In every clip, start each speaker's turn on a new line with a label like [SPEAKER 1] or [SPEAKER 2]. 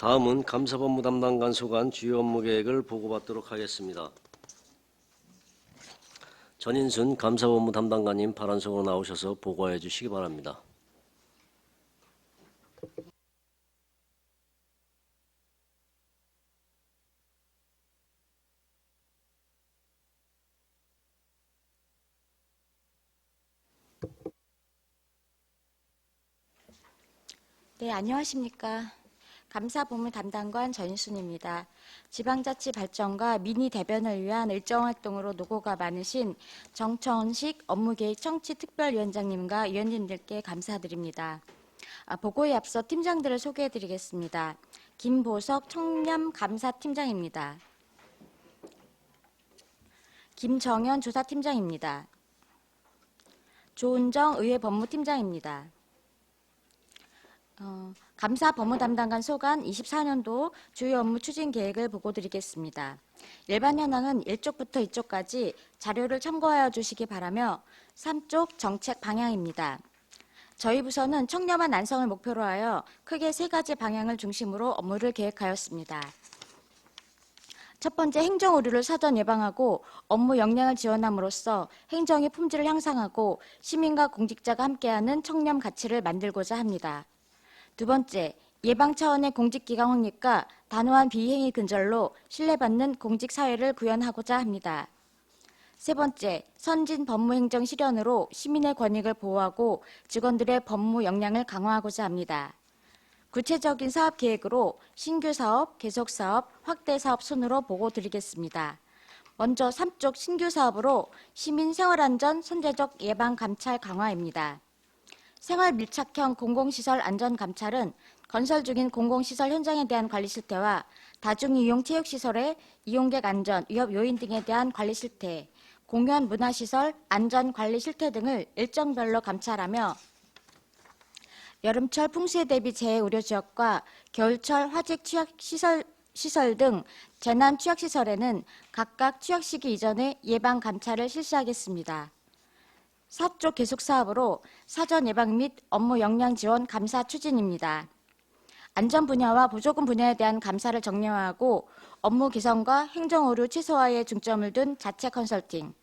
[SPEAKER 1] 다음은 감사본부 담당관 소관 주요 업무 계획을 보고받도록 하겠습니다. 전인순 감사본부 담당관님 발언석으로 나오셔서 보고해 주시기 바랍니다.
[SPEAKER 2] 네, 안녕하십니까. 감사본부 담당관 전인순입니다. 지방자치 발전과 민의 대변을 위한 일정 활동으로 노고가 많으신 정청식 업무계획 청취특별위원장님과 위원님들께 감사드립니다. 보고에 앞서 팀장들을 소개해드리겠습니다. 김보석 청렴감사팀장입니다. 김정현 조사팀장입니다. 조은정 의회법무팀장입니다. 감사 법무담당관 소관 24년도 주요 업무 추진 계획을 보고드리겠습니다. 일반 현황은 1쪽부터 2쪽까지 자료를 참고하여 주시기 바라며 3쪽 정책 방향입니다. 저희 부서는 청렴한 난성을 목표로 하여 크게 3가지 방향을 중심으로 업무를 계획하였습니다. 첫 번째, 행정 오류를 사전 예방하고 업무 역량을 지원함으로써 행정의 품질을 향상하고 시민과 공직자가 함께하는 청렴 가치를 만들고자 합니다. 두 번째, 예방 차원의 공직기강 확립과 단호한 비행위 근절로 신뢰받는 공직사회를 구현하고자 합니다. 세 번째, 선진 법무행정 실현으로 시민의 권익을 보호하고 직원들의 법무 역량을 강화하고자 합니다. 구체적인 사업 계획으로 신규 사업, 계속 사업, 확대 사업 순으로 보고드리겠습니다. 먼저 3쪽 신규 사업으로 시민 생활안전 선제적 예방 감찰 강화입니다. 생활 밀착형 공공시설 안전감찰은 건설 중인 공공시설 현장에 대한 관리 실태와 다중이용 체육시설의 이용객 안전, 위협 요인 등에 대한 관리 실태, 공연 문화시설 안전 관리 실태 등을 일정별로 감찰하며 여름철 풍수에 대비 재해 우려 지역과 겨울철 화재 취약시설 등 재난 취약시설에는 각각 취약 시기 이전에 예방 감찰을 실시하겠습니다. 4쪽 계속사업으로 사전 예방 및 업무 역량 지원 감사 추진입니다. 안전 분야와 보조금 분야에 대한 감사를 정량화하고 업무 개선과 행정 오류 최소화에 중점을 둔 자체 컨설팅,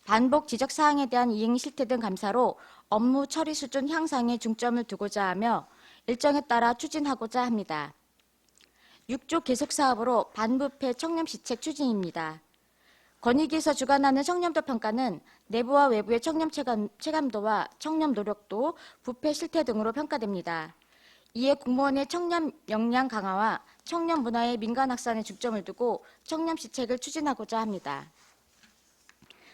[SPEAKER 2] 반복 지적 사항에 대한 이행 실태 등 감사로 업무 처리 수준 향상에 중점을 두고자 하며 일정에 따라 추진하고자 합니다. 6쪽 계속사업으로 반부패 청렴시책 추진입니다. 권익위에서 주관하는 청렴도 평가는 내부와 외부의 청렴 체감도와 청렴 노력도, 부패 실태 등으로 평가됩니다. 이에 공무원의 청렴 역량 강화와 청렴 문화의 민간 확산에 중점을 두고 청렴 시책을 추진하고자 합니다.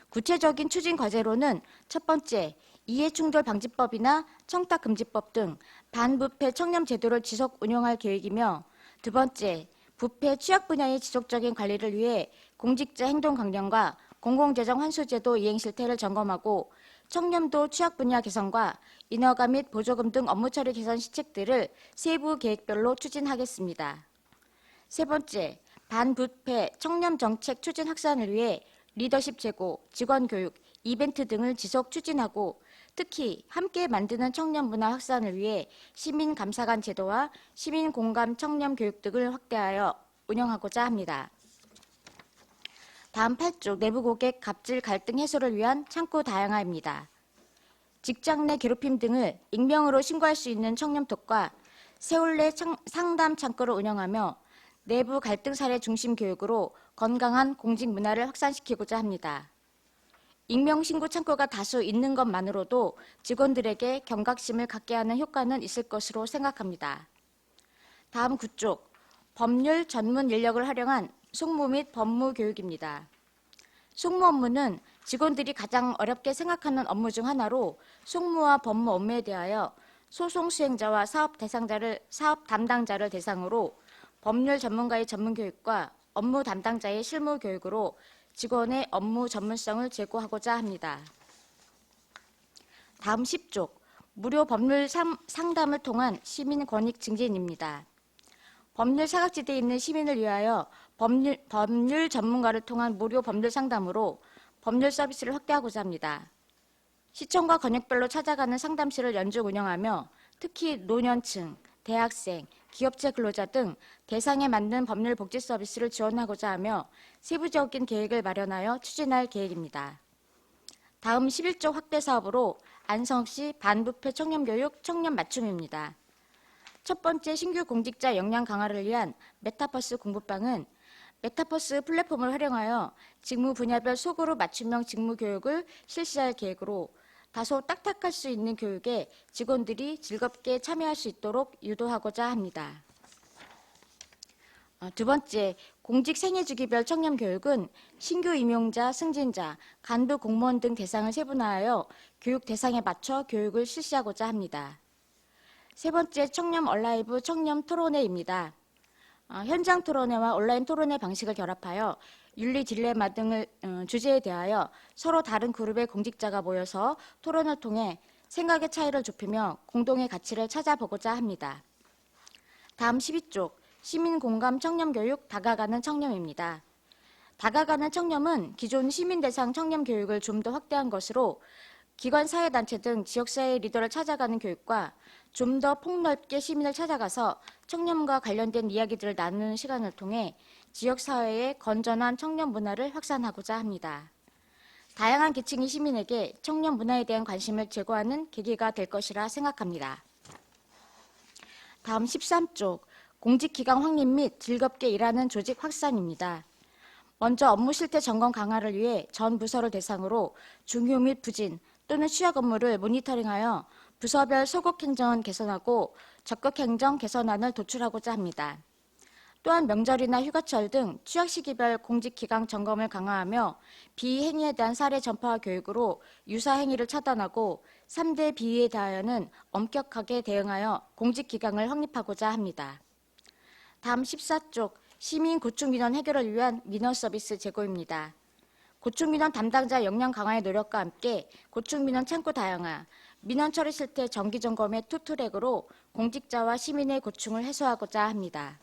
[SPEAKER 2] 구체적인 추진 과제로는 첫 번째, 이해충돌 방지법이나 청탁금지법 등 반부패 청렴 제도를 지속 운영할 계획이며, 두 번째, 부패 취약 분야의 지속적인 관리를 위해 공직자 행동 강령과 공공재정 환수제도 이행 실태를 점검하고 청렴도 취약 분야 개선과 인허가 및 보조금 등 업무 처리 개선 시책들을 세부 계획별로 추진하겠습니다. 세 번째, 반부패 청렴 정책 추진 확산을 위해 리더십 제고, 직원 교육, 이벤트 등을 지속 추진하고 특히 함께 만드는 청렴 문화 확산을 위해 시민 감사관 제도와 시민 공감 청렴 교육 등을 확대하여 운영하고자 합니다. 다음 8쪽 내부 고객 갑질 갈등 해소를 위한 창구 다양화입니다. 직장 내 괴롭힘 등을 익명으로 신고할 수 있는 청렴톡과 세울래 상담 창구를 운영하며 내부 갈등 사례 중심 교육으로 건강한 공직 문화를 확산시키고자 합니다. 익명 신고 창구가 다수 있는 것만으로도 직원들에게 경각심을 갖게 하는 효과는 있을 것으로 생각합니다. 다음 9쪽 법률 전문 인력을 활용한 속무 및 법무 교육입니다. 속무 업무는 직원들이 가장 어렵게 생각하는 업무 중 하나로 속무와 법무 업무에 대하여 소송 수행자와 사업 담당자를 대상으로 법률 전문가의 전문 교육과 업무 담당자의 실무 교육으로 직원의 업무 전문성을 제고하고자 합니다. 다음 10쪽 무료 법률 상담을 통한 시민 권익 증진입니다. 법률 사각지대에 있는 시민을 위하여 법률 전문가를 통한 무료 법률 상담으로 법률 서비스를 확대하고자 합니다. 시청과 권역별로 찾아가는 상담실을 연중 운영하며 특히 노년층, 대학생, 기업체 근로자 등 대상에 맞는 법률 복지 서비스를 지원하고자 하며 세부적인 계획을 마련하여 추진할 계획입니다. 다음 11조 확대 사업으로 안성시 반부패 청년교육 청년 맞춤입니다. 첫 번째 신규 공직자 역량 강화를 위한 메타버스 공부방은 메타버스 플랫폼을 활용하여 직무 분야별 소그룹 맞춤형 직무 교육을 실시할 계획으로 다소 딱딱할 수 있는 교육에 직원들이 즐겁게 참여할 수 있도록 유도하고자 합니다. 두 번째, 공직 생애주기별 청년 교육은 신규 임용자, 승진자, 간부 공무원 등 대상을 세분화하여 교육 대상에 맞춰 교육을 실시하고자 합니다. 세 번째, 청년 얼라이브 청년 토론회입니다. 현장 토론회와 온라인 토론회 방식을 결합하여 윤리 딜레마 등을 주제에 대하여 서로 다른 그룹의 공직자가 모여서 토론을 통해 생각의 차이를 좁히며 공동의 가치를 찾아보고자 합니다. 다음 12쪽 시민공감 청렴교육 다가가는 청렴입니다. 다가가는 청렴은 기존 시민 대상 청렴 교육을 좀 더 확대한 것으로 기관 사회단체 등 지역사회 리더를 찾아가는 교육과 좀 더 폭넓게 시민을 찾아가서 청렴과 관련된 이야기들을 나누는 시간을 통해 지역사회의 건전한 청렴 문화를 확산하고자 합니다. 다양한 계층의 시민에게 청렴 문화에 대한 관심을 제고하는 계기가 될 것이라 생각합니다. 다음 13쪽 공직기강 확립 및 즐겁게 일하는 조직 확산입니다. 먼저 업무 실태 점검 강화를 위해 전 부서를 대상으로 중요 및 부진 또는 취약 업무를 모니터링하여 부서별 소극 행정 개선하고 적극 행정 개선안을 도출하고자 합니다. 또한 명절이나 휴가철 등 취약 시기별 공직 기강 점검을 강화하며 비행위에 대한 사례 전파와 교육으로 유사 행위를 차단하고 3대 비위에 대하여는 엄격하게 대응하여 공직 기강을 확립하고자 합니다. 다음 14쪽 시민 고충 민원 해결을 위한 민원 서비스 제고입니다. 고충 민원 담당자 역량 강화의 노력과 함께 고충 민원 창구 다양화, 민원 처리 실태 정기 점검의 투트랙으로 공직자와 시민의 고충을 해소하고자 합니다.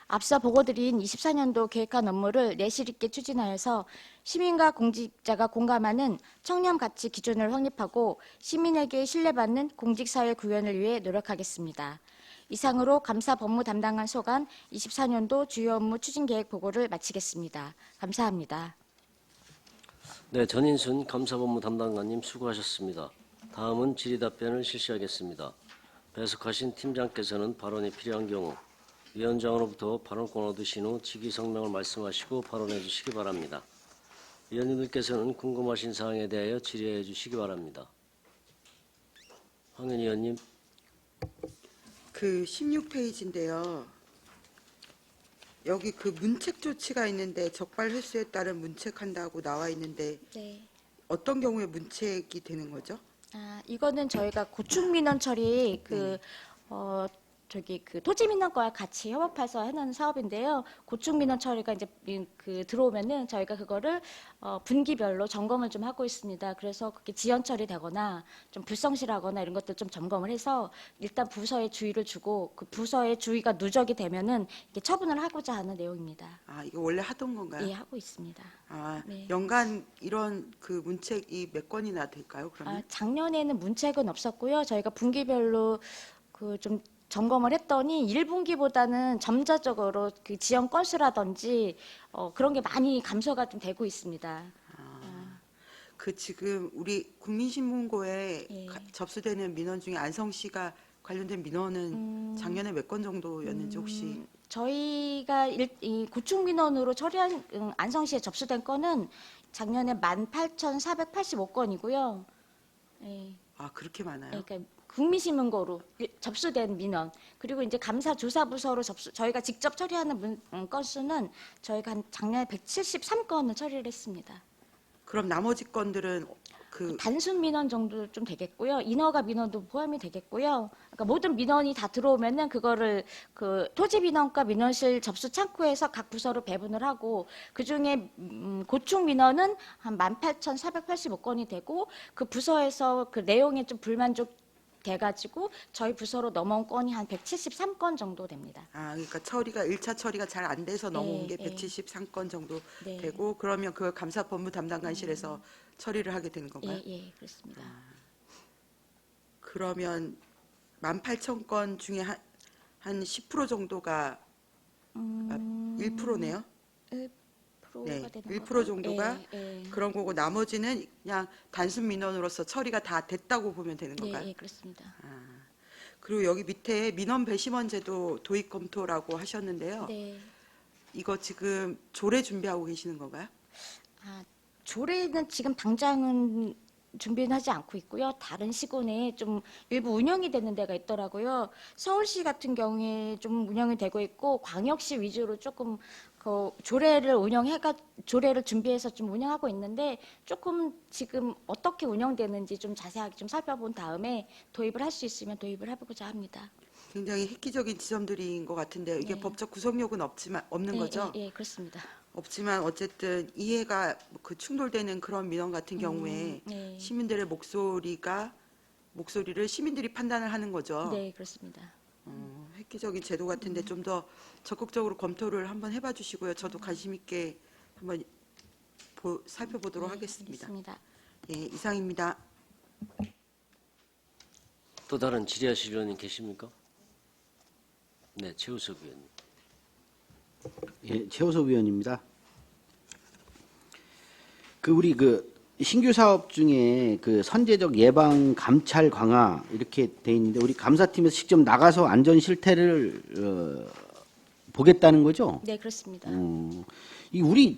[SPEAKER 2] 앞서 보고드린 24년도 계획한 업무를 내실 있게 추진하여서 시민과 공직자가 공감하는 청렴 가치 기준을 확립하고 시민에게 신뢰받는 공직사회 구현을 위해 노력하겠습니다. 이상으로 감사 법무 담당관 소관 24년도 주요 업무 추진 계획 보고를 마치겠습니다. 감사합니다.
[SPEAKER 1] 네, 전인순 감사법무 담당관님 수고하셨습니다. 다음은 질의답변을 실시하겠습니다. 배석하신 팀장께서는 발언이 필요한 경우 위원장으로부터 발언권 얻으신 후 직위 성명을 말씀하시고 발언해 주시기 바랍니다. 위원님들께서는 궁금하신 사항에 대하여 질의해 주시기 바랍니다. 황현 위원님.
[SPEAKER 3] 그 16페이지인데요. 여기 그 문책 조치가 있는데 적발 횟수에 따른 문책한다고 나와 있는데
[SPEAKER 2] 네.
[SPEAKER 3] 어떤 경우에 문책이 되는 거죠?
[SPEAKER 2] 이거는 저희가 고충 민원 처리 그 토지 민원과와 같이 협업해서 해놓은 사업인데요. 고충 민원 처리가 이제 들어오면은 저희가 그거를 분기별로 점검을 좀 하고 있습니다. 그래서 그게 지연 처리되거나 좀 불성실하거나 이런 것들 좀 점검을 해서 일단 부서에 주의를 주고 그 부서의 주의가 누적이 되면은 이렇게 처분을 하고자 하는 내용입니다.
[SPEAKER 3] 이거 원래 하던 건가요?
[SPEAKER 2] 예, 하고 있습니다. 네.
[SPEAKER 3] 연간 이런 그 문책이 몇 건이나 될까요? 그러면?
[SPEAKER 2] 작년에는 문책은 없었고요. 저희가 분기별로 좀 점검을 했더니 1분기보다는 점자적으로 그 지연 건수라든지 그런 게 많이 감소가 좀 되고 있습니다.
[SPEAKER 3] 그 지금 우리 국민신문고에
[SPEAKER 2] 예.
[SPEAKER 3] 접수되는 민원 중에 안성시가 관련된 민원은 작년에 몇 건 정도였는지 혹시?
[SPEAKER 2] 저희가 이 고충 민원으로 처리한 안성시에 접수된 건은 작년에 18,485건이고요. 예.
[SPEAKER 3] 그렇게 많아요?
[SPEAKER 2] 그러니까 국민신문고로 접수된 민원 그리고 이제 감사조사부서로 저희가 직접 처리하는 건수는 저희가 작년에 173건을 처리를 했습니다.
[SPEAKER 3] 그럼 나머지 건들은
[SPEAKER 2] 단순 민원 정도 좀 되겠고요. 인허가 민원도 포함이 되겠고요. 그러니까 모든 민원이 다 들어오면은 그거를 그 토지 민원과 민원실 접수 창구에서 각 부서로 배분을 하고 그 중에 고충 민원은 한 18,485건이 되고 그 부서에서 그 내용에 좀 불만족 돼가지고 저희 부서로 넘어온 건이 한 173건 정도 됩니다.
[SPEAKER 3] 그러니까 처리가 1차 처리가 잘 안 돼서 넘어온 게
[SPEAKER 2] 예.
[SPEAKER 3] 173건 정도
[SPEAKER 2] 네.
[SPEAKER 3] 되고 그러면 그 감사법무 담당관실에서 처리를 하게 되는 건가요?
[SPEAKER 2] 예, 그렇습니다.
[SPEAKER 3] 그러면 18,000건 중에 한 10% 정도가 1%네요.
[SPEAKER 2] 1%가
[SPEAKER 3] 네,
[SPEAKER 2] 되는
[SPEAKER 3] 1% 정도가
[SPEAKER 2] 예, 예.
[SPEAKER 3] 그런 거고 나머지는 그냥 단순 민원으로서 처리가 다 됐다고 보면 되는
[SPEAKER 2] 네,
[SPEAKER 3] 건가요?
[SPEAKER 2] 예, 그렇습니다.
[SPEAKER 3] 그리고 여기 밑에 민원 배심원 제도 도입 검토라고 하셨는데요.
[SPEAKER 2] 네.
[SPEAKER 3] 이거 지금 조례 준비하고 계시는 건가요?
[SPEAKER 2] 아, 조례는 지금 당장은 준비는 하지 않고 있고요. 다른 시군에 좀 일부 운영이 되는 데가 있더라고요. 서울시 같은 경우에 좀 운영이 되고 있고 광역시 위주로 조금 그 조례를 준비해서 좀 운영하고 있는데 조금 지금 어떻게 운영되는지 좀 자세하게 좀 살펴본 다음에 도입을 할 수 있으면 도입을 해보고자 합니다.
[SPEAKER 3] 굉장히 획기적인 지점들인 것 같은데요. 이게
[SPEAKER 2] 네.
[SPEAKER 3] 법적 구속력은 없는
[SPEAKER 2] 예,
[SPEAKER 3] 거죠?
[SPEAKER 2] 예, 예, 그렇습니다.
[SPEAKER 3] 없지만 어쨌든 이해가 그 충돌되는 그런 민원 같은 경우에
[SPEAKER 2] 네.
[SPEAKER 3] 시민들의 목소리를 시민들이 판단을 하는 거죠.
[SPEAKER 2] 네, 그렇습니다.
[SPEAKER 3] 획기적인 제도 같은데 좀 더 적극적으로 검토를 한번 해봐 주시고요. 저도 관심 있게 한번 살펴보도록
[SPEAKER 2] 네,
[SPEAKER 3] 하겠습니다.
[SPEAKER 2] 알겠습니다.
[SPEAKER 3] 예, 이상입니다.
[SPEAKER 1] 또 다른 질의하실 의원님 계십니까? 네, 최우석 의원님.
[SPEAKER 4] 예, 최호석 위원입니다. 우리 신규 사업 중에 선제적 예방 감찰 강화 이렇게 돼 있는데 우리 감사팀에서 직접 나가서 안전 실태를 보겠다는 거죠?
[SPEAKER 2] 네, 그렇습니다.
[SPEAKER 4] 이 우리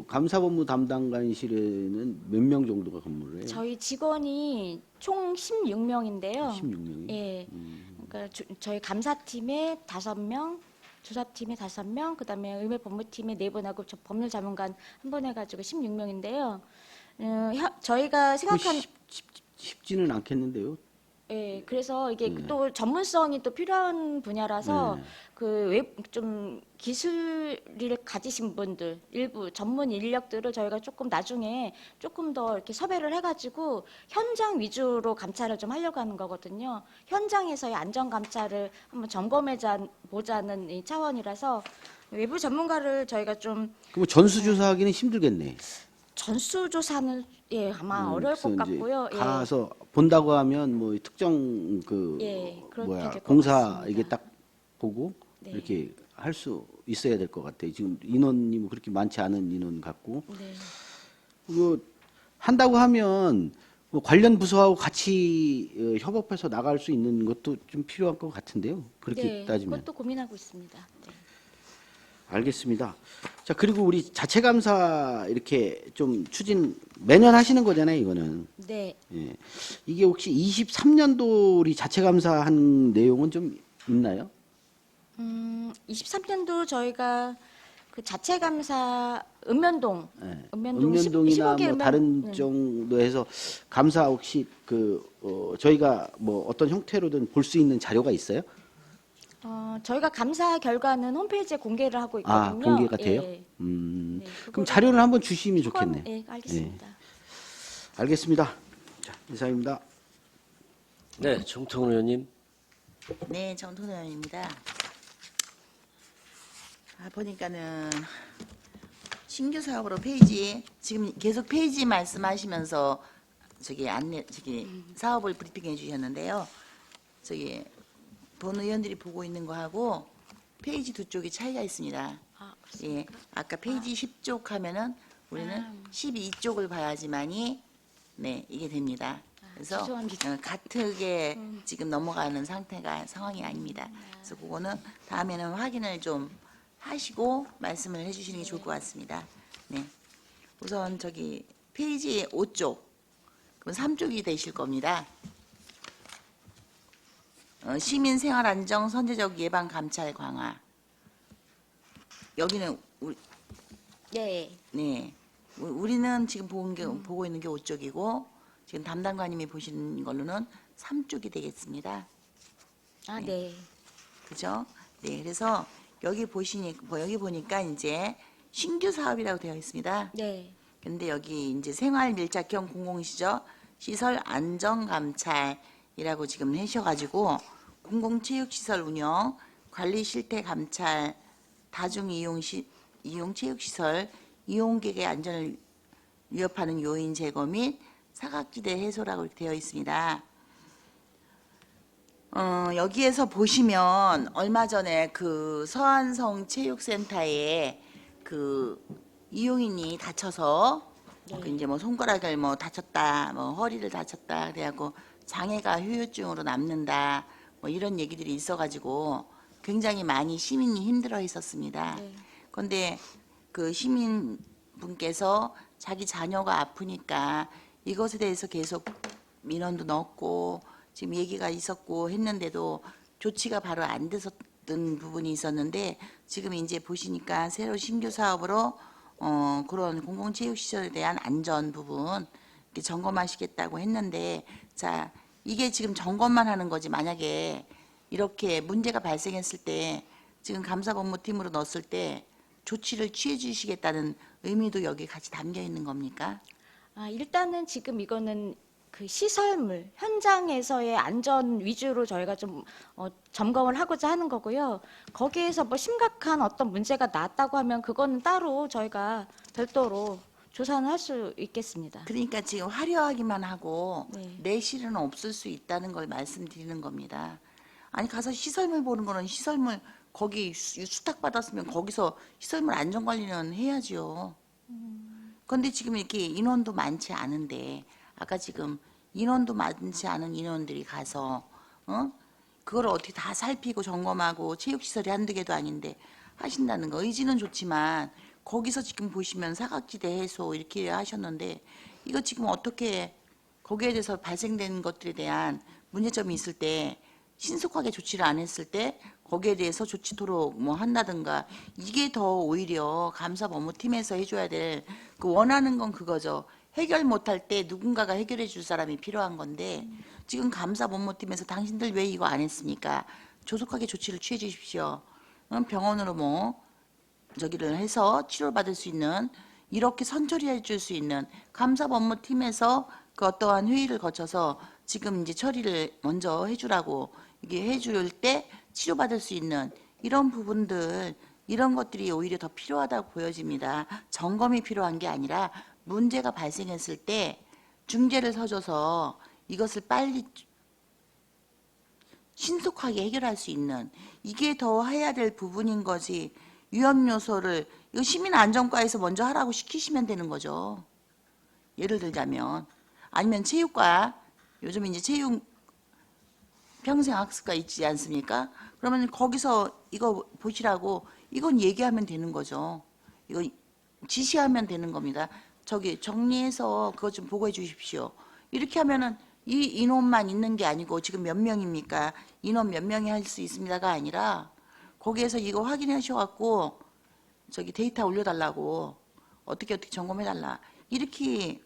[SPEAKER 4] 감사본부 담당관실에는 몇 명 정도가 근무를 해요?
[SPEAKER 2] 저희 직원이 총 16명인데요.
[SPEAKER 4] 16명이.
[SPEAKER 2] 예. 그러니까 저희 감사팀에 5명, 조사팀에 5명, 그다음에 의뢰법무팀에 4분하고 저 법률자문관 한 분 해가지고 16명인데요. 저희가 생각한
[SPEAKER 4] 쉽지는 않겠는데요.
[SPEAKER 2] 예, 그래서 이게
[SPEAKER 4] 네.
[SPEAKER 2] 또 전문성이 또 필요한 분야라서
[SPEAKER 4] 네.
[SPEAKER 2] 좀 기술을 가지신 분들 일부 전문 인력들을 저희가 조금 나중에 조금 더 이렇게 섭외를 해가지고 현장 위주로 감찰을 좀 하려고 하는 거거든요. 현장에서의 안전 감찰을 한번 점검해 보자는 이 차원이라서 외부 전문가를 저희가 좀
[SPEAKER 4] 그럼 전수조사하기는 힘들겠네.
[SPEAKER 2] 전수조사는 예 아마 어려울 것
[SPEAKER 4] 그래서 이제
[SPEAKER 2] 같고요. 예.
[SPEAKER 4] 가서 본다고 하면 뭐 특정
[SPEAKER 2] 예, 그렇게 될것
[SPEAKER 4] 공사
[SPEAKER 2] 같습니다.
[SPEAKER 4] 이게 딱 보고
[SPEAKER 2] 네.
[SPEAKER 4] 이렇게 할 수 있어야 될 것 같아요. 지금 인원이 뭐 그렇게 많지 않은 인원 같고
[SPEAKER 2] 네.
[SPEAKER 4] 한다고 하면 뭐 관련 부서하고 같이 협업해서 나갈 수 있는 것도 좀 필요할 것 같은데요. 그렇게
[SPEAKER 2] 네,
[SPEAKER 4] 따지면.
[SPEAKER 2] 그것도 고민하고 있습니다. 네.
[SPEAKER 4] 알겠습니다. 자, 그리고 우리 자체 감사 이렇게 좀 추진 매년 하시는 거잖아요, 이거는.
[SPEAKER 2] 네.
[SPEAKER 4] 예. 이게 혹시 23년도 우리 자체 감사한 내용은 좀 있나요?
[SPEAKER 2] 23년도 저희가 그 자체 감사 은면동,
[SPEAKER 4] 예.
[SPEAKER 2] 은면동
[SPEAKER 4] 읍면동이나
[SPEAKER 2] 15개
[SPEAKER 4] 뭐 다른
[SPEAKER 2] 네.
[SPEAKER 4] 정도에서 감사 혹시 저희가 뭐 어떤 형태로든 볼 수 있는 자료가 있어요?
[SPEAKER 2] 저희가 감사 결과는 홈페이지에 공개를 하고 있거든요.
[SPEAKER 4] 공개가 돼요?
[SPEAKER 2] 예. 네,
[SPEAKER 4] 그럼
[SPEAKER 2] 그거를-
[SPEAKER 4] 자료를 한번 주시면
[SPEAKER 2] 그건-
[SPEAKER 4] 좋겠네요.
[SPEAKER 2] 예, 알겠습니다.
[SPEAKER 4] 알겠습니다. 자, 이상입니다.
[SPEAKER 1] 네, 정통훈 의원님.
[SPEAKER 5] 네, 정통의원입니다. 보니까는 신규 사업으로 지금 계속 페이지 말씀하시면서 사업을 브리핑해 주셨는데요. 본 의원들이 보고 있는 거하고 페이지 두 쪽이 차이가 있습니다.
[SPEAKER 2] 아,
[SPEAKER 5] 예, 아까 페이지 10쪽 하면은 우리는 12쪽을 봐야지만이 네, 이게 됩니다. 그래서
[SPEAKER 2] 죄송합니다.
[SPEAKER 5] 가트게 지금 넘어가는 상황이 아닙니다. 그래서 그거는 다음에는 확인을 좀 하시고 말씀을 해주시는 게 좋을 것 같습니다. 네, 우선 페이지 5쪽, 그럼 3쪽이 되실 겁니다. 시민 생활 안정 선제적 예방 감찰 강화. 여기는
[SPEAKER 2] 네.
[SPEAKER 5] 우리는 지금 보고 있는 게 5쪽이고 지금 담당관님이 보시는 걸로는 3쪽이 되겠습니다.
[SPEAKER 2] 아, 네.
[SPEAKER 5] 그죠? 네, 그래서 여기 보니까 이제 신규 사업이라고 되어 있습니다.
[SPEAKER 2] 네.
[SPEAKER 5] 근데 여기 이제 생활 밀착형 공공시설 안전 감찰이라고 지금 하셔가지고 공공체육시설 운영, 관리 실태 감찰, 다중 이용 체육시설 이용객의 안전을 위협하는 요인 제거 및 사각지대 해소라고 되어 있습니다. 여기에서 보시면 얼마 전에 그 서안성 체육센터에 그 이용인이 다쳐서 그 이제 뭐 손가락을 뭐 다쳤다, 뭐 허리를 다쳤다, 그래갖고 장애가 후유증으로 남는다, 뭐 이런 얘기들이 있어가지고 굉장히 많이 시민이 힘들어 했었습니다. 그런데 그 시민분께서 자기 자녀가 아프니까 이것에 대해서 계속 민원도 넣었고 지금 얘기가 있었고 했는데도 조치가 바로 안 됐었던 부분이 있었는데 지금 이제 보시니까 새로 신규 사업으로 그런 공공체육시설에 대한 안전 부분 이렇게 점검하시겠다고 했는데 자 이게 지금 점검만 하는 거지 만약에 이렇게 문제가 발생했을 때 지금 감사본부팀으로 넣었을 때 조치를 취해 주시겠다는 의미도 여기 같이 담겨 있는 겁니까?
[SPEAKER 2] 일단은 지금 이거는 그 시설물 현장에서의 안전 위주로 저희가 좀 점검을 하고자 하는 거고요. 거기에서 뭐 심각한 어떤 문제가 났다고 하면 그거는 따로 저희가 별도로 조사는 할 수 있겠습니다.
[SPEAKER 5] 그러니까 지금 화려하기만 하고
[SPEAKER 2] 네.
[SPEAKER 5] 내실은 없을 수 있다는 걸 말씀드리는 겁니다. 아니 가서 시설물 보는 거는 시설물 거기 수탁 받았으면 거기서 시설물 안전 관리는 해야지요. 그런데 지금 이렇게 인원도 많지 않은데 아까 지금 인원도 많지 않은 인원들이 가서 그걸 어떻게 다 살피고 점검하고 체육시설이 한두 개도 아닌데 하신다는 거 의지는 좋지만 거기서 지금 보시면 사각지대 해소 이렇게 하셨는데 이거 지금 어떻게 거기에 대해서 발생된 것들에 대한 문제점이 있을 때 신속하게 조치를 안 했을 때 거기에 대해서 조치토록 뭐 한다든가 이게 더 오히려 감사법무팀에서 해줘야 될 그 원하는 건 그거죠. 해결 못할 때 누군가가 해결해 줄 사람이 필요한 건데 지금 감사법무팀에서 당신들 왜 이거 안 했습니까? 조속하게 조치를 취해 주십시오. 병원으로 뭐 저기를 해서 치료받을 수 있는 이렇게 선처리해 줄 수 있는 감사법무팀에서 그 어떠한 회의를 거쳐서 지금 이제 처리를 먼저 해주라고 이게 해줄 때 치료받을 수 있는 이런 부분들 이런 것들이 오히려 더 필요하다고 보여집니다. 점검이 필요한 게 아니라 문제가 발생했을 때 중재를 서줘서 이것을 빨리 신속하게 해결할 수 있는 이게 더 해야 될 부분인 거지 위험 요소를 이거 시민안전과에서 먼저 하라고 시키시면 되는 거죠. 예를 들자면 아니면 체육과 요즘 이제 체육 평생학습과 있지 않습니까? 그러면 거기서 이거 보시라고 이건 얘기하면 되는 거죠. 이거 지시하면 되는 겁니다. 저기 정리해서 그것 좀 보고해 주십시오. 이렇게 하면은 이 인원만 있는 게 아니고 지금 몇 명입니까? 인원 몇 명이 할 수 있습니다가 아니라 거기에서 이거 확인하셔갖고 저기 데이터 올려달라고 어떻게 점검해달라 이렇게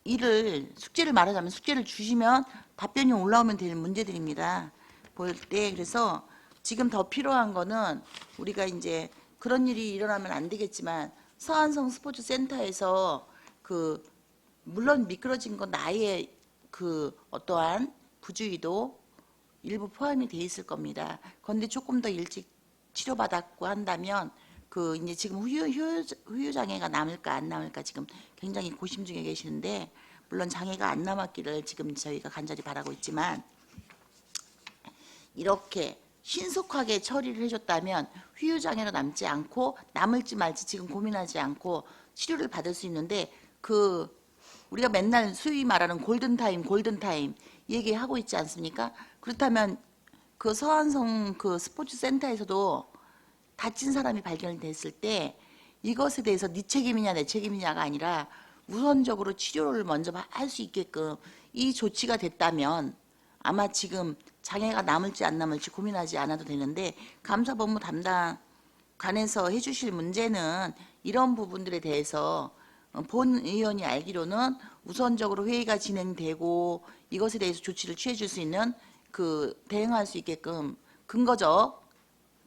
[SPEAKER 5] 일을 숙제를 말하자면 숙제를 주시면 답변이 올라오면 될 문제들입니다. 볼 때 그래서 지금 더 필요한 거는 우리가 이제 그런 일이 일어나면 안 되겠지만 서안성 스포츠센터에서 그 물론 미끄러진 건 나의 그 어떠한 부주의도 일부 포함이 돼 있을 겁니다. 그런데 조금 더 일찍 치료받았고 한다면 그 이제 지금 후유 장애가 남을까 안 남을까 지금 굉장히 고심 중에 계시는데 물론 장애가 안 남았기를 지금 저희가 간절히 바라고 있지만 이렇게 신속하게 처리를 해줬다면 후유 장애로 남지 않고 남을지 말지 지금 고민하지 않고 치료를 받을 수 있는데 그 우리가 맨날 소위 말하는 골든타임 얘기하고 있지 않습니까? 그렇다면 그 서안성 그 스포츠센터에서도 다친 사람이 발견됐을 때 이것에 대해서 네 책임이냐 내 책임이냐가 아니라 우선적으로 치료를 먼저 할 수 있게끔 이 조치가 됐다면 아마 지금 장애가 남을지 안 남을지 고민하지 않아도 되는데 감사법무 담당관에서 해주실 문제는 이런 부분들에 대해서 본 의원이 알기로는 우선적으로 회의가 진행되고 이것에 대해서 조치를 취해 줄 수 있는 그 대응할 수 있게끔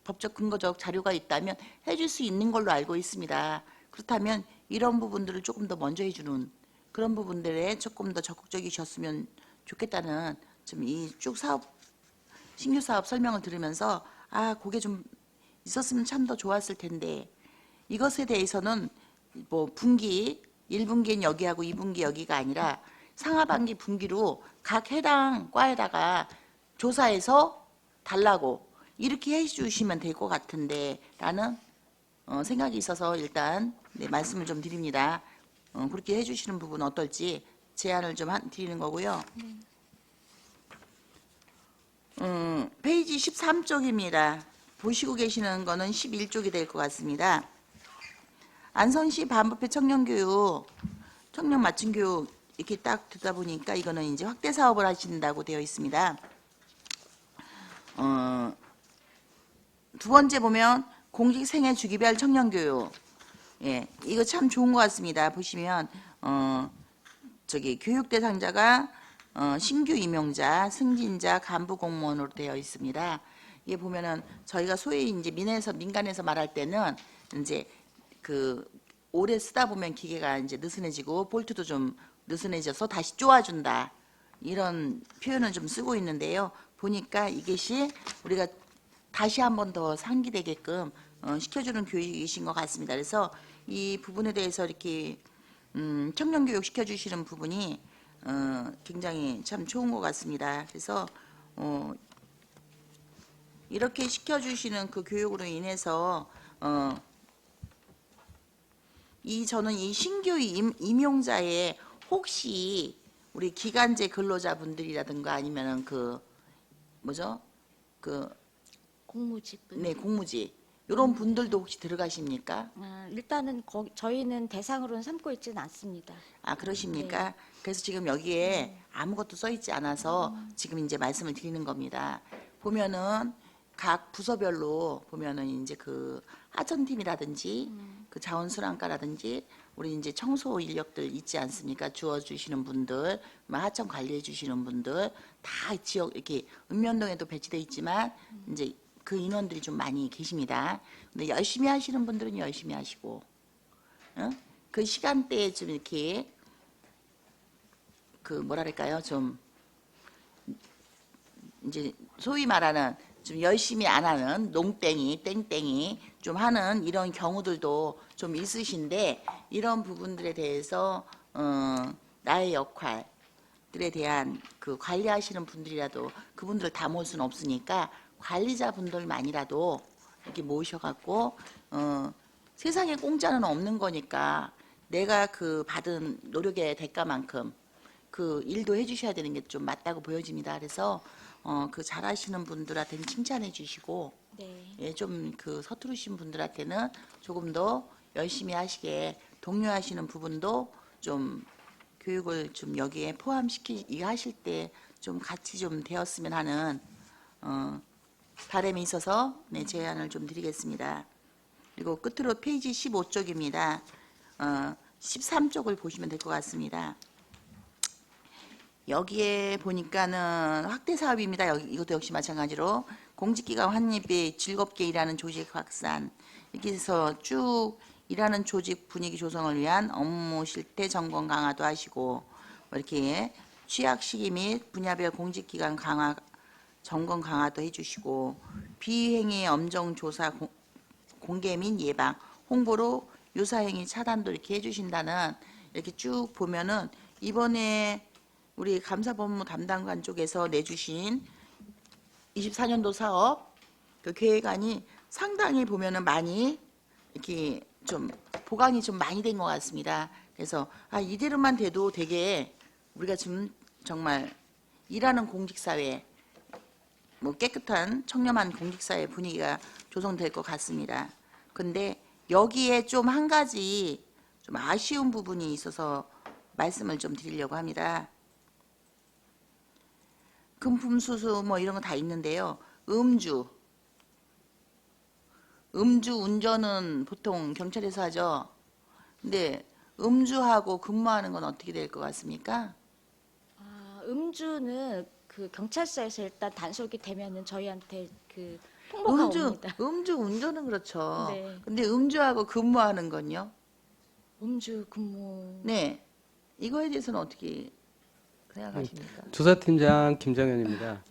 [SPEAKER 5] 법적 근거적 자료가 있다면 해줄 수 있는 걸로 알고 있습니다. 그렇다면 이런 부분들을 조금 더 먼저 해주는 그런 부분들에 조금 더 적극적이셨으면 좋겠다는 좀 이 쭉 신규 사업 설명을 들으면서 그게 좀 있었으면 참 더 좋았을 텐데 이것에 대해서는 뭐 분기 1분기는 여기하고 2분기 여기가 아니라 상하반기 분기로 각 해당 과에다가 조사해서 달라고 이렇게 해주시면 될 것 같은데 라는 생각이 있어서 일단 네, 말씀을 좀 드립니다. 그렇게 해주시는 부분 어떨지 제안을 좀 드리는 거고요. 페이지 13쪽입니다. 보시고 계시는 거는 11쪽이 될 것 같습니다. 안성시 반부패 청년교육, 청년 맞춤 교육 이렇게 딱 듣다 보니까 이거는 이제 확대 사업을 하신다고 되어 있습니다. 두 번째 보면 공직 생애 주기별 청년 교육. 예, 이거 참 좋은 것 같습니다. 보시면 저기 교육 대상자가 신규 임용자, 승진자, 간부 공무원으로 되어 있습니다. 이게 보면은 저희가 소위 이제 민간에서 말할 때는 이제 그 오래 쓰다 보면 기계가 이제 느슨해지고 볼트도 좀 느슨해져서 다시 쪼아준다 이런 표현을 좀 쓰고 있는데요. 보니까 이것이 우리가 다시 한 번 더 상기되게끔 시켜주는 교육이신 것 같습니다. 그래서 이 부분에 대해서 이렇게 청년 교육 시켜주시는 부분이 굉장히 참 좋은 것 같습니다. 그래서 이렇게 시켜주시는 그 교육으로 인해서 저는 이 신규 임용자의 혹시 우리 기간제 근로자분들이라든가 아니면은 그 뭐죠? 그
[SPEAKER 2] 공무집분.
[SPEAKER 5] 네, 공무지 이런 분들도 혹시 들어가십니까?
[SPEAKER 2] 일단은 저희는 대상으로는 삼고 있지는 않습니다.
[SPEAKER 5] 아, 그러십니까? 그래서 지금 여기에 아무것도 써 있지 않아서 지금 이제 말씀을 드리는 겁니다. 보면은 각 부서별로 보면은 이제 그 하천팀이라든지 그 자원순환과라든지 우리 이제 청소 인력들 있지 않습니까? 주워주시는 분들, 하천 관리해 주시는 분들 다 지역 이렇게 읍면동에도 배치돼 있지만 이제 그 인원들이 좀 많이 계십니다. 근데 열심히 하시는 분들은 열심히 하시고, 그 시간대에 좀 이렇게 그 뭐랄까요, 좀 이제 소위 말하는 좀 열심히 안 하는 농땡이, 땡땡이 좀 하는 이런 경우들도 좀 있으신데 이런 부분들에 대해서 나의 역할들에 대한 그 관리하시는 분들이라도 그분들을 다 모을 수는 없으니까 관리자분들만이라도 이렇게 모셔갖고 세상에 공짜는 없는 거니까 내가 그 받은 노력의 대가만큼 그 일도 해주셔야 되는 게 좀 맞다고 보여집니다. 그래서 그 잘하시는 분들한테는 칭찬해 주시고
[SPEAKER 2] 네.
[SPEAKER 5] 예, 좀 그 서투르신 분들한테는 조금 더 열심히 하시게 독려하시는 부분도 좀 교육을 좀 여기에 하실 때 좀 같이 좀 되었으면 하는 바람이 있어서 네, 제안을 좀 드리겠습니다. 그리고 끝으로 페이지 15쪽입니다. 13쪽을 보시면 될 것 같습니다. 여기에 보니까는 확대 사업입니다. 이것도 역시 마찬가지로 공직기관 환입이 즐겁게 일하는 조직 확산 이렇게 해서 쭉 일하는 조직 분위기 조성을 위한 업무 실태 점검 강화도 하시고 이렇게 취약 시기 및 분야별 공직기관 강화 점검 강화도 해주시고 비행위 엄정 조사 공개 및 예방 홍보로 유사행위 차단도 이렇게 해주신다는 이렇게 쭉 보면은 이번에 우리 감사법무 담당관 쪽에서 내주신 24년도 사업 그 계획안이 상당히 보면은 많이 이렇게 좀 보강이 좀 많이 된 것 같습니다. 그래서 이대로만 돼도 되게 우리가 지금 정말 일하는 공직사회 뭐 깨끗한 청렴한 공직사회 분위기가 조성될 것 같습니다. 근데 여기에 좀 한 가지 좀 아쉬운 부분이 있어서 말씀을 좀 드리려고 합니다. 금품수수 뭐 이런 거 다 있는데요. 음주 운전은 보통 경찰에서 하죠. 근데 음주하고 근무하는 건 어떻게 될 것 같습니까?
[SPEAKER 2] 음주는 그 경찰서에서 일단 단속이 되면은 저희한테 그 통보가 옵니다.
[SPEAKER 5] 음주 운전은 그렇죠.
[SPEAKER 2] 네.
[SPEAKER 5] 근데 음주하고 근무하는 건요?
[SPEAKER 2] 음주 근무.
[SPEAKER 5] 네. 이거에 대해서는 어떻게 생각하십니까?
[SPEAKER 6] 조사팀장 김정현입니다.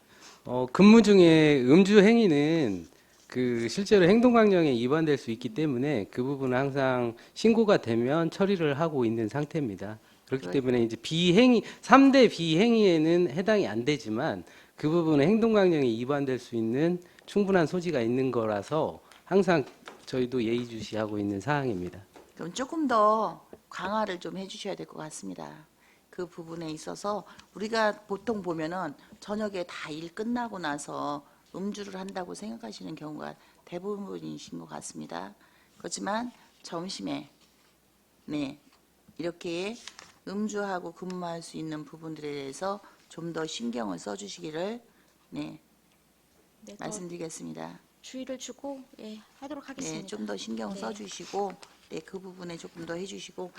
[SPEAKER 6] 근무 중에 음주 행위는 그 실제로 행동강령에 위반될 수 있기 때문에 그 부분은 항상 신고가 되면 처리를 하고 있는 상태입니다. 그렇기 때문에 이제 비행위 3대 비행위에는 해당이 안 되지만 그 부분은 행동강령에 위반될 수 있는 충분한 소지가 있는 거라서 항상 저희도 예의주시하고 있는 사항입니다.
[SPEAKER 5] 그럼 조금 더 강화를 좀 해주셔야 될 것 같습니다. 그 부분에 있어서 우리가 보통 보면은 저녁에 다 일 끝나고 나서 음주를 한다고 생각하시는 경우가 대부분이신 것 같습니다. 그렇지만 점심에 네 이렇게 음주하고 근무할 수 있는 부분들에 대해서 좀 더 신경을 써주시기를 네
[SPEAKER 2] 네, 더
[SPEAKER 5] 말씀드리겠습니다.
[SPEAKER 2] 주의를 주고 예, 하도록 하겠습니다.
[SPEAKER 5] 네, 좀 더 신경
[SPEAKER 2] 네.
[SPEAKER 5] 써주시고, 네, 그 부분에 조금 더 해주시고,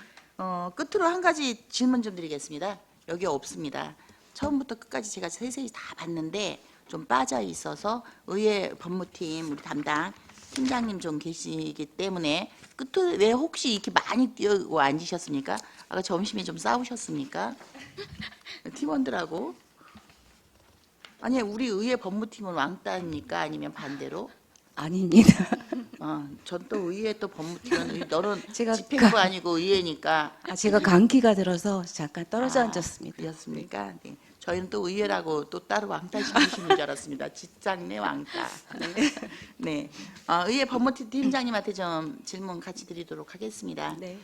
[SPEAKER 5] 끝으로 한 가지 질문 좀 드리겠습니다. 여기 없습니다. 처음부터 끝까지 제가 세세히 다 봤는데 좀 빠져 있어서 의회 법무팀 우리 담당 팀장님 좀 계시기 때문에 끝에 왜 혹시 이렇게 많이 뛰어 앉으셨습니까? 아까 점심에 좀 싸우셨습니까? 팀원들하고? 아니, 우리 의회 법무팀은 왕따입니까? 아니면 반대로?
[SPEAKER 7] 아닙니다.
[SPEAKER 5] 전 또 의회 또 법무팀은 너는
[SPEAKER 7] 제가
[SPEAKER 5] 집행부 아니고 의회니까
[SPEAKER 7] 제가 감기가 들어서 잠깐 떨어져 앉았습니다.
[SPEAKER 5] 그렇습니까? 네. 저희는 또 의회라고 또 따로 왕따 시키시는 줄 알았습니다. 직장 내 왕따. 네. 의회 법무팀 팀장님한테 좀 질문 같이 드리도록 하겠습니다.
[SPEAKER 7] 네.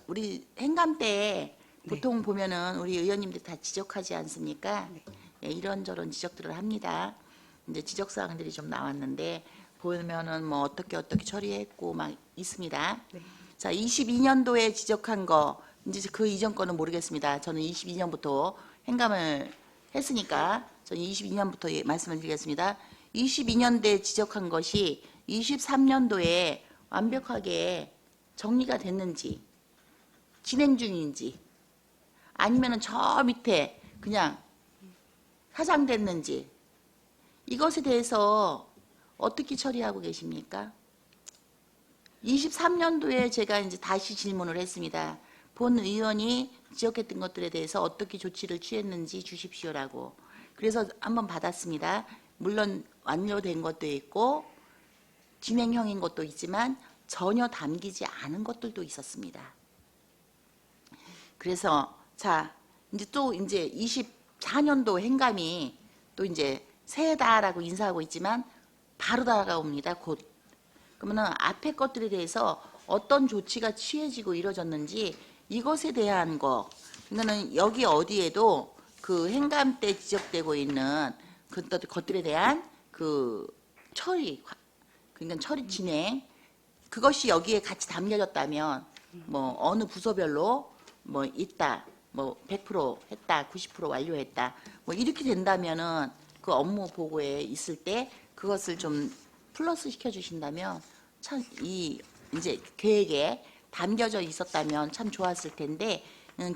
[SPEAKER 5] 우리 행감 때 보통 보면은 우리 의원님들 다 지적하지 않습니까? 예, 이런저런 지적들을 합니다. 이제 지적 사항들이 좀 나왔는데 보면은 뭐 어떻게 처리했고 막 있습니다. 자, 22년도에 지적한 거 이제 그 이전 거는 모르겠습니다. 저는 22년부터 행감을 했으니까 저는 22년부터 말씀을 드리겠습니다. 22년도에 지적한 것이 23년도에 완벽하게 정리가 됐는지 진행 중인지 아니면은 저 밑에 그냥 사장됐는지 이것에 대해서 어떻게 처리하고 계십니까? 23년도에 제가 이제 다시 질문을 했습니다. 본 의원이 지적했던 것들에 대해서 어떻게 조치를 취했는지 주십시오라고. 그래서 한번 받았습니다. 물론 완료된 것도 있고 진행형인 것도 있지만 전혀 담기지 않은 것들도 있었습니다. 그래서 자 이제 또 이제 24년도 행감이 또 이제 새해다라고 인사하고 있지만 바로 다가옵니다. 곧. 그러면 앞에 것들에 대해서 어떤 조치가 취해지고 이루어졌는지 이것에 대한 거. 그러니까는 여기 어디에도 그 행감 때 지적되고 있는 그 것들에 대한 그 처리, 그러니까 처리 진행 그것이 여기에 같이 담겨졌다면 뭐 어느 부서별로 뭐 있다, 뭐 100% 했다, 90% 완료했다, 뭐 이렇게 된다면은 그 업무 보고에 있을 때 그것을 좀 플러스 시켜 주신다면 참 이 이제 계획에 담겨져 있었다면 참 좋았을 텐데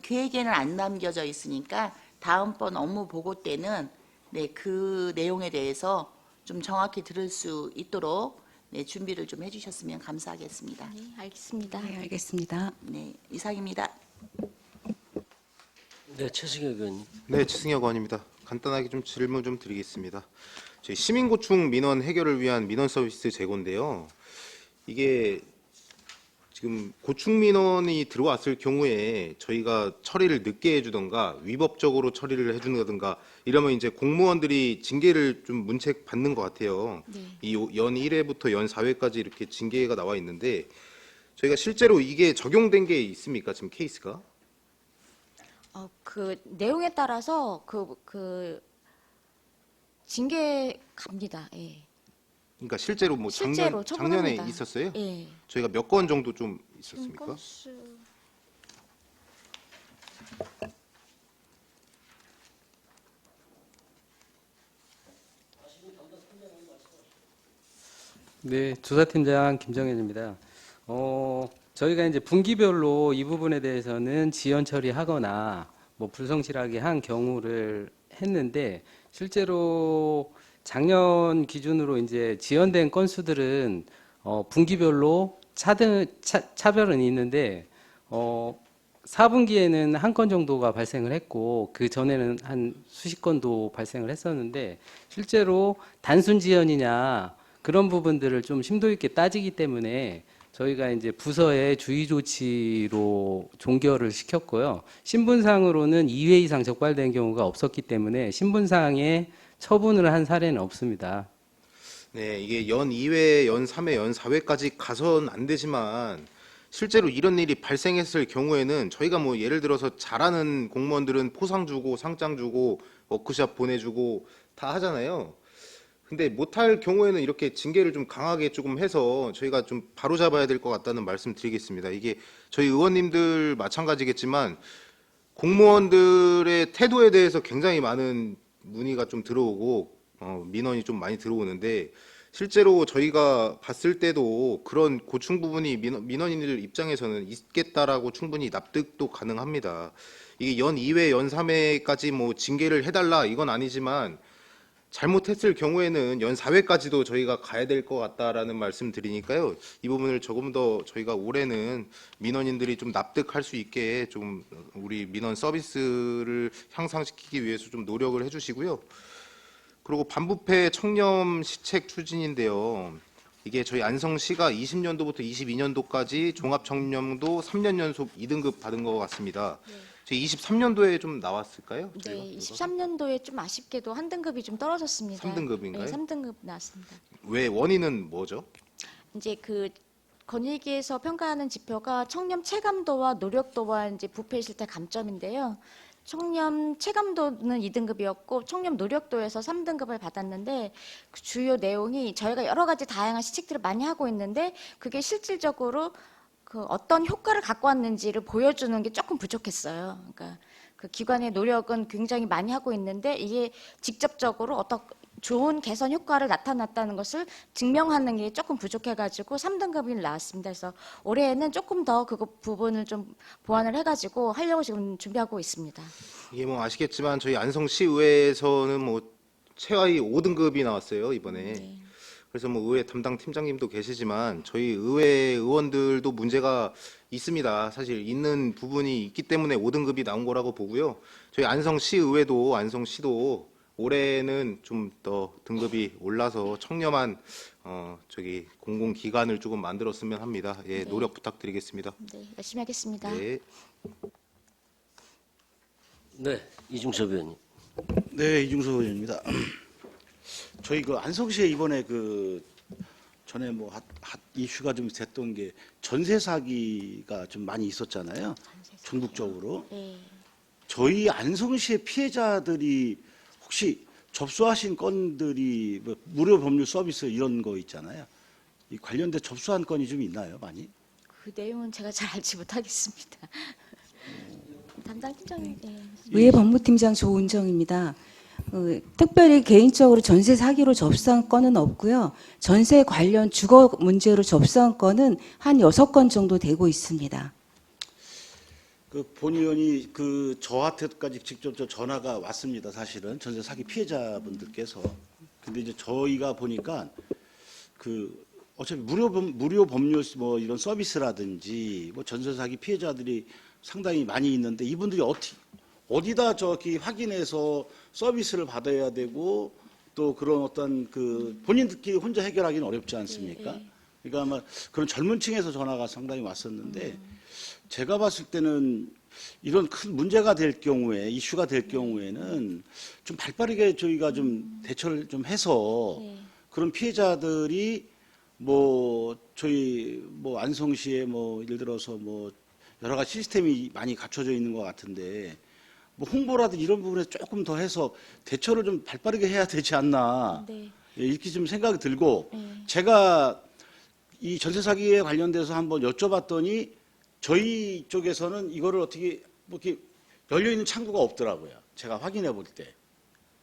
[SPEAKER 5] 계획에는 안 담겨져 있으니까 다음번 업무 보고 때는 네, 그 내용에 대해서 좀 정확히 들을 수 있도록 네, 준비를 좀 해주셨으면 감사하겠습니다.
[SPEAKER 2] 네, 알겠습니다.
[SPEAKER 7] 네, 알겠습니다.
[SPEAKER 5] 네, 이상입니다.
[SPEAKER 1] 네, 최승혁 의원님.
[SPEAKER 8] 네, 최승혁 의원입니다. 간단하게 좀 질문 좀 드리겠습니다. 저희 시민고충 민원 해결을 위한 민원 서비스 제공인데요. 이게 지금 고충 민원이 들어왔을 경우에 저희가 처리를 늦게 해주던가 위법적으로 처리를 해준다든가 이러면 이제 공무원들이 징계를 좀 문책 받는 것 같아요.
[SPEAKER 2] 네.
[SPEAKER 8] 이 연 1회부터 연 4회까지 이렇게 징계가 나와 있는데 저희가 실제로 이게 적용된 게 있습니까? 지금 케이스가?
[SPEAKER 2] 그 내용에 따라서 그 징계 갑니다. 예.
[SPEAKER 8] 그러니까 실제로 뭐
[SPEAKER 2] 실제로
[SPEAKER 8] 작년에
[SPEAKER 2] 처분합니다.
[SPEAKER 8] 있었어요?
[SPEAKER 2] 예.
[SPEAKER 8] 저희가 몇 건 정도 좀 있었습니까?
[SPEAKER 2] 건수
[SPEAKER 6] 네, 조사팀장 김정현입니다. 저희가 이제 분기별로 이 부분에 대해서는 지연 처리하거나 뭐 불성실하게 한 경우를 했는데 실제로 작년 기준으로 이제 지연된 건수들은 분기별로 차별은 있는데 4분기에는 한 건 정도가 발생을 했고 그 전에는 한 수십 건도 발생을 했었는데 실제로 단순 지연이냐 그런 부분들을 좀 심도 있게 따지기 때문에 저희가 이제 부서에 주의 조치로 종결을 시켰고요. 신분상으로는 2회 이상 적발된 경우가 없었기 때문에 신분상에 처분을 한 사례는 없습니다.
[SPEAKER 8] 네, 이게 연 2회, 연 3회, 연 4회까지 가선 안 되지만 실제로 이런 일이 발생했을 경우에는 저희가 뭐 예를 들어서 잘하는 공무원들은 포상 주고 상장 주고 워크숍 보내주고 다 하잖아요. 근데 못할 경우에는 이렇게 징계를 좀 강하게 조금 해서 저희가 좀 바로잡아야 될 것 같다는 말씀 드리겠습니다. 이게 저희 의원님들 마찬가지겠지만 공무원들의 태도에 대해서 굉장히 많은 문의가 좀 들어오고 민원이 좀 많이 들어오는데 실제로 저희가 봤을 때도 그런 고충 부분이 민원인들 입장에서는 있겠다라고 충분히 납득도 가능합니다. 이게 연 2회, 연 3회까지 뭐 징계를 해달라 이건 아니지만 잘못했을 경우에는 연 4회까지도 저희가 가야 될 것 같다라는 말씀 드리니까요. 이 부분을 조금 더 저희가 올해는 민원인들이 좀 납득할 수 있게 좀 우리 민원 서비스를 향상시키기 위해서 좀 노력을 해주시고요. 그리고 반부패 청렴 시책 추진인데요. 이게 저희 안성시가 20년도부터 22년도까지 종합청렴도 3년 연속 2등급 받은 것 같습니다. 저희 23년도에 좀 나왔을까요?
[SPEAKER 2] 네, 23년도에 좀 아쉽게도 한 등급이 좀 떨어졌습니다.
[SPEAKER 8] 3등급인가요?
[SPEAKER 2] 네, 3등급 나왔습니다.
[SPEAKER 8] 왜 원인은 뭐죠?
[SPEAKER 2] 이제 그 권익위에서 평가하는 지표가 청렴 체감도와 노력도와 이제 부패 실태 감점인데요. 청렴 체감도는 2등급이었고 청렴 노력도에서 3등급을 받았는데 그 주요 내용이 저희가 여러 가지 다양한 시책들을 많이 하고 있는데 그게 실질적으로 그 어떤 효과를 갖고 왔는지를 보여주는 게 조금 부족했어요. 그러니까 그 기관의 노력은 굉장히 많이 하고 있는데 이게 직접적으로 어떤 좋은 개선 효과를 나타났다는 것을 증명하는 게 조금 부족해가지고 3등급이 나왔습니다. 그래서 올해에는 조금 더 그 부분을 좀 보완을 해가지고 하려고 지금 준비하고 있습니다.
[SPEAKER 8] 이게 뭐 아시겠지만 저희 안성시 의회에서는 뭐 최하위 5등급이 나왔어요 이번에. 그래서 뭐 의회 담당 팀장님도 계시지만 저희 의회 의원들도 문제가 있습니다. 사실 있는 부분이 있기 때문에 5등급이 나온 거라고 보고요. 저희 안성시 의회도 안성시도 올해는 좀 더 등급이 올라서 청렴한 저기 공공기관을 조금 만들었으면 합니다. 예, 노력 부탁드리겠습니다.
[SPEAKER 2] 네, 열심히 하겠습니다.
[SPEAKER 8] 네.
[SPEAKER 1] 네, 이중섭 의원님.
[SPEAKER 9] 네, 이중섭 의원입니다. 저희 그 안성시에 이번에 그 전에 뭐 이슈가 좀 됐던 게 전세 사기가 좀 많이 있었잖아요. 전국적으로.
[SPEAKER 2] 네.
[SPEAKER 9] 저희 안성시의 피해자들이 혹시 접수하신 건들이 뭐 무료 법률 서비스 이런 거 있잖아요. 이 관련된 접수한 건이 좀 있나요, 많이?
[SPEAKER 2] 그 내용은 제가 잘 알지 못하겠습니다. 담당 팀장님. 네.
[SPEAKER 7] 의회 법무팀장 조은정입니다. 특별히 개인적으로 전세 사기로 접수한 건은 없고요. 전세 관련 주거 문제로 접수한 건은 한 6건 정도 되고 있습니다.
[SPEAKER 9] 그 본 의원이 그 저한테까지 직접 전화가 왔습니다. 사실은 전세 사기 피해자분들께서. 근데 이제 저희가 보니까 그 어차피 무료 법률 뭐 이런 서비스라든지 뭐 전세 사기 피해자들이 상당히 많이 있는데 이분들이 어디다 저기 확인해서 서비스를 받아야 되고 또 그런 어떤 그 본인들끼리 혼자 해결하기는 어렵지 않습니까? 그러니까 아마 그런 젊은 층에서 전화가 상당히 왔었는데 제가 봤을 때는 이런 큰 문제가 될 경우에 이슈가 될 경우에는 좀 발빠르게 저희가 좀 대처를 좀 해서 그런 피해자들이 뭐 저희 뭐 안성시에 뭐 예를 들어서 뭐 여러 가지 시스템이 많이 갖춰져 있는 것 같은데 뭐 홍보라든지 이런 부분에 조금 더 해서 대처를 좀 발빠르게 해야 되지 않나
[SPEAKER 2] 네.
[SPEAKER 9] 이렇게 좀 생각이 들고 제가 이 전세 사기에 관련돼서 한번 여쭤봤더니 저희 쪽에서는 이거를 어떻게 뭐 이렇게 열려 있는 창구가 없더라고요. 제가 확인해 볼 때.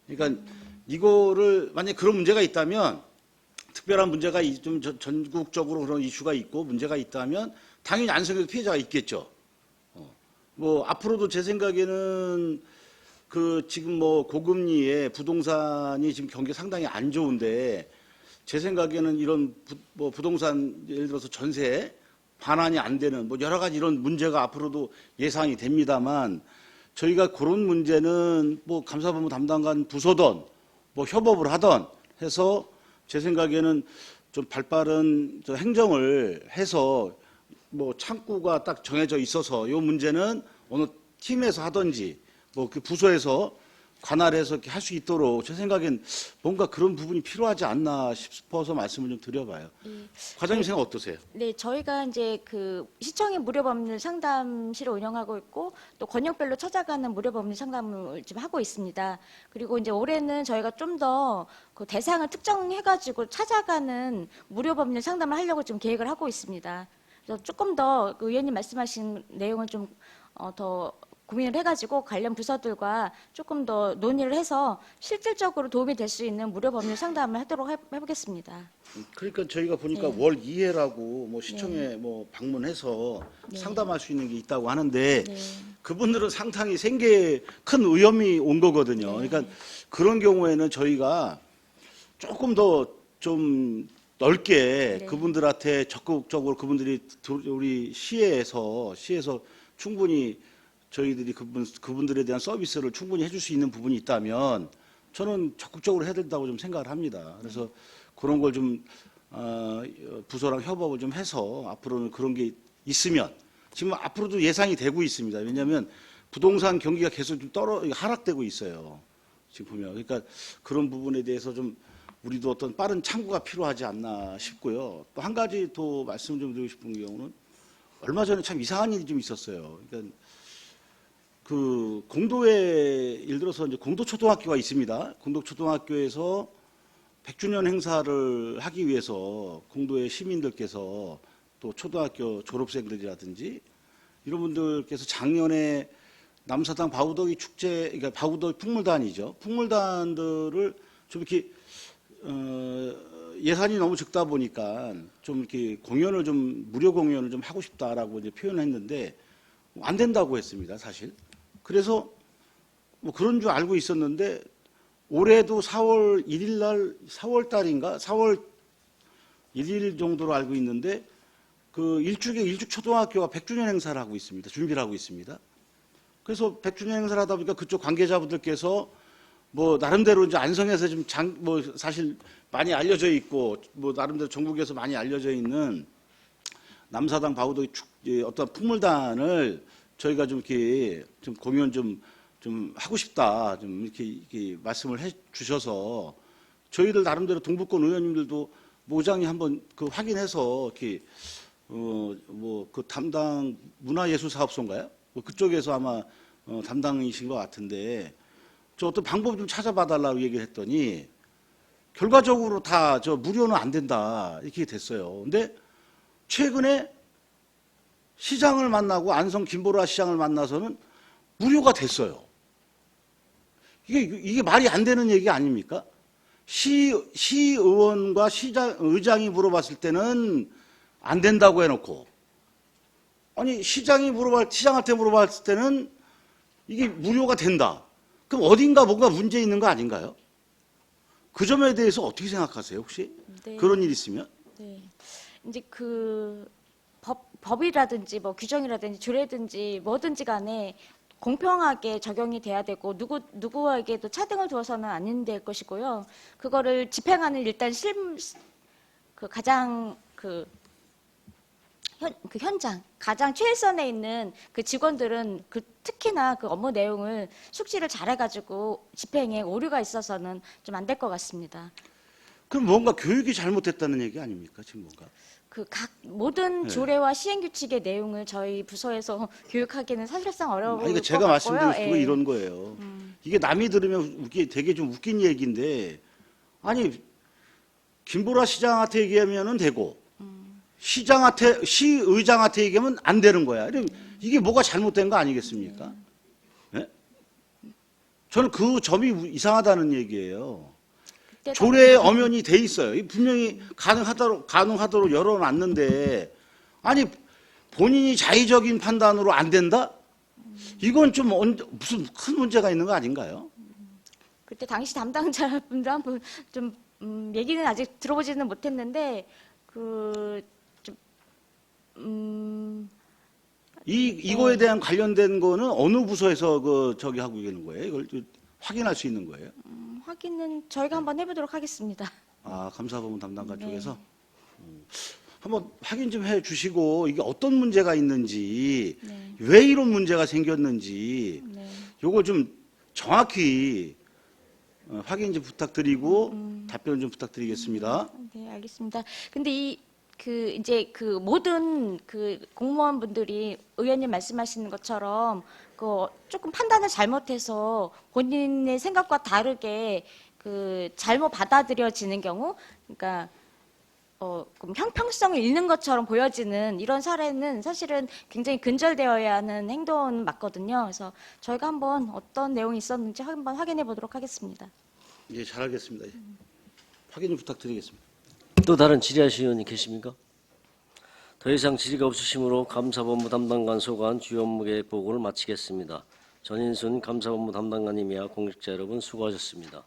[SPEAKER 9] 그러니까 이거를 만약에 그런 문제가 있다면 특별한 문제가 좀 전국적으로 그런 이슈가 있고 문제가 있다면 당연히 안성에도 피해자가 있겠죠. 뭐 앞으로도 제 생각에는 그 지금 뭐 고금리에 부동산이 지금 경기 상당히 안 좋은데 제 생각에는 이런 뭐 부동산 예를 들어서 전세 반환이 안 되는 뭐 여러 가지 이런 문제가 앞으로도 예상이 됩니다만 저희가 그런 문제는 뭐 감사본부 담당관 부서든 뭐 협업을 하던 해서 제 생각에는 좀 발빠른 행정을 해서 뭐 창구가 딱 정해져 있어서 이 문제는 어느 팀에서 하든지 뭐 그 부서에서 관할해서 이렇게 할 수 있도록 제 생각엔 뭔가 그런 부분이 필요하지 않나 싶어서 말씀을 좀 드려봐요. 과장님 생각 어떠세요?
[SPEAKER 2] 네, 저희가 이제 그 시청의 무료법률 상담실을 운영하고 있고 또 권역별로 찾아가는 무료법률 상담을 지금 하고 있습니다. 그리고 이제 올해는 저희가 좀 더 그 대상을 특정해가지고 찾아가는 무료법률 상담을 하려고 지금 계획을 하고 있습니다. 그래서 조금 더 그 의원님 말씀하신 내용을 좀 더 고민을 해가지고 관련 부서들과 조금 더 논의를 해서 실질적으로 도움이 될 수 있는 무료법률 상담을 하도록 해보겠습니다.
[SPEAKER 9] 그러니까 저희가 보니까
[SPEAKER 2] 네.
[SPEAKER 9] 월 2회라고 뭐 시청에 뭐 방문해서 상담할 수 있는 게 있다고 하는데
[SPEAKER 2] 네.
[SPEAKER 9] 그분들은 상당히 생계에 큰 위험이 온 거거든요. 그러니까 그런 경우에는 저희가 조금 더 좀 넓게
[SPEAKER 2] 네.
[SPEAKER 9] 그분들한테 적극적으로 그분들이 우리 시에서 충분히 저희들이 그분들에 대한 서비스를 충분히 해줄 수 있는 부분이 있다면 저는 적극적으로 해야 된다고 좀 생각을 합니다. 그래서 그런 걸 좀 부서랑 협업을 좀 해서 앞으로는 그런 게 있으면 지금 앞으로도 예상이 되고 있습니다. 왜냐하면 부동산 경기가 계속 좀 하락되고 있어요. 지금 보면 그러니까 그런 부분에 대해서 좀 우리도 어떤 빠른 창구가 필요하지 않나 싶고요. 또 한 가지 더 말씀 좀 드리고 싶은 경우는 얼마 전에 참 이상한 일이 좀 있었어요. 그러니까 그 공도에 예를 들어서 이제 공도초등학교가 있습니다. 공도초등학교에서 100주년 행사를 하기 위해서 공도의 시민들께서 또 초등학교 졸업생들이라든지 이런 분들께서 작년에 남사당 바우더기 축제, 그러니까 바우더기 풍물단이죠. 풍물단들을 좀 이렇게 예산이 너무 적다 보니까 좀 이렇게 공연을 좀 무료 공연을 좀 하고 싶다라고 이제 표현을 했는데 안 된다고 했습니다, 사실. 그래서 뭐 그런 줄 알고 있었는데 올해도 4월 1일 날 4월 달인가 4월 1일 정도로 알고 있는데 그 일죽 초등학교가 100주년 행사를 하고 있습니다. 준비를 하고 있습니다. 그래서 100주년 행사를 하다 보니까 그쪽 관계자분들께서 뭐 나름대로 이제 안성에서 좀 뭐 사실 많이 알려져 있고 뭐 나름대로 전국에서 많이 알려져 있는 남사당 바우더기 어떤 풍물단을 저희가 좀 이렇게 좀 공연 좀 하고 싶다 좀 이렇게 말씀을 해 주셔서 저희들 나름대로 동북권 의원님들도 모장이 한번 그 확인해서 이렇게 뭐 그 담당 문화예술사업소인가요? 뭐 그쪽에서 아마 담당이신 것 같은데 저 어떤 방법 좀 찾아봐 달라고 얘기를 했더니 결과적으로 다 저 무료는 안 된다 이렇게 됐어요. 근데 최근에 시장을 만나고 안성 김보라 시장을 만나서는 무료가 됐어요. 이게 말이 안 되는 얘기 아닙니까? 시의원과 의장이 물어봤을 때는 안 된다고 해놓고 아니 시장한테 물어봤을 때는 이게 무료가 된다. 그럼 어딘가 뭔가 문제 있는 거 아닌가요? 그 점에 대해서 어떻게 생각하세요, 혹시?
[SPEAKER 2] 네.
[SPEAKER 9] 그런 일이 있으면?
[SPEAKER 2] 네. 이제 그 법이라든지 뭐 규정이라든지 조례든지 뭐든지 간에 공평하게 적용이 돼야 되고 누구에게도 차등을 두어서는 안 될 것이고요. 그거를 집행하는 일단 가장 현장 가장 최일선에 있는 그 직원들은 특히나 그 업무 내용을 숙지를 잘해가지고 집행에 오류가 있어서는 좀 안 될 것 같습니다.
[SPEAKER 9] 그럼 뭔가 교육이 잘못됐다는 얘기 아닙니까, 지금 뭔가?
[SPEAKER 2] 그 각 모든
[SPEAKER 9] 네.
[SPEAKER 2] 조례와 시행 규칙의 내용을 저희 부서에서 교육하기는 사실상 어려울
[SPEAKER 9] 아니,
[SPEAKER 2] 것
[SPEAKER 9] 제가
[SPEAKER 2] 같고요.
[SPEAKER 9] 말씀드리고 싶은 건
[SPEAKER 2] 예.
[SPEAKER 9] 이런 거예요. 이게 남이 들으면 되게 좀 웃긴 얘기인데, 아니, 김보라 시장한테 얘기하면은 되고, 시의장한테 얘기하면 안 되는 거야. 이게 뭐가 잘못된 거 아니겠습니까? 예? 저는 그 점이 이상하다는 얘기예요.
[SPEAKER 2] 그때
[SPEAKER 9] 조례에 엄연히 돼 있어요. 분명히 가능하도록 열어놨는데, 아니, 본인이 자의적인 판단으로 안 된다? 이건 좀 무슨 큰 문제가 있는 거 아닌가요?
[SPEAKER 2] 그때 당시 담당자분들 한번 좀 얘기는 아직 들어보지는 못했는데
[SPEAKER 9] 이거에 대한 관련된 거는 어느 부서에서 저기 하고 계는 거예요? 이걸 확인할 수 있는 거예요?
[SPEAKER 2] 확인은 저희가 한번 해보도록 하겠습니다.
[SPEAKER 9] 아, 감사부문 담당관
[SPEAKER 2] 네.
[SPEAKER 9] 쪽에서? 한번 확인 좀 해주시고 이게 어떤 문제가 있는지
[SPEAKER 2] 네.
[SPEAKER 9] 왜 이런 문제가 생겼는지
[SPEAKER 2] 네.
[SPEAKER 9] 요걸 좀 정확히 확인 좀 부탁드리고 답변 좀 부탁드리겠습니다.
[SPEAKER 2] 네, 알겠습니다. 근데 이제 그 모든 그 공무원분들이 의원님 말씀하시는 것처럼 그 조금 판단을 잘못해서 본인의 생각과 다르게 그 잘못 받아들여지는 경우, 그러니까 그럼 형평성을 잃는 것처럼 보여지는 이런 사례는 사실은 굉장히 근절되어야 하는 행동은 맞거든요. 그래서 저희가 한번 어떤 내용이 있었는지 한번 확인해 보도록 하겠습니다.
[SPEAKER 9] 예, 잘 알겠습니다. 예. 확인 좀 부탁드리겠습니다.
[SPEAKER 1] 또 다른 질의하실 의원이 계십니까? 더 이상 질의가 없으시므로 감사본부 담당관 소관 주요 업무 계획 보고를 마치겠습니다. 전인순 감사본부 담당관님이야 공직자 여러분 수고하셨습니다.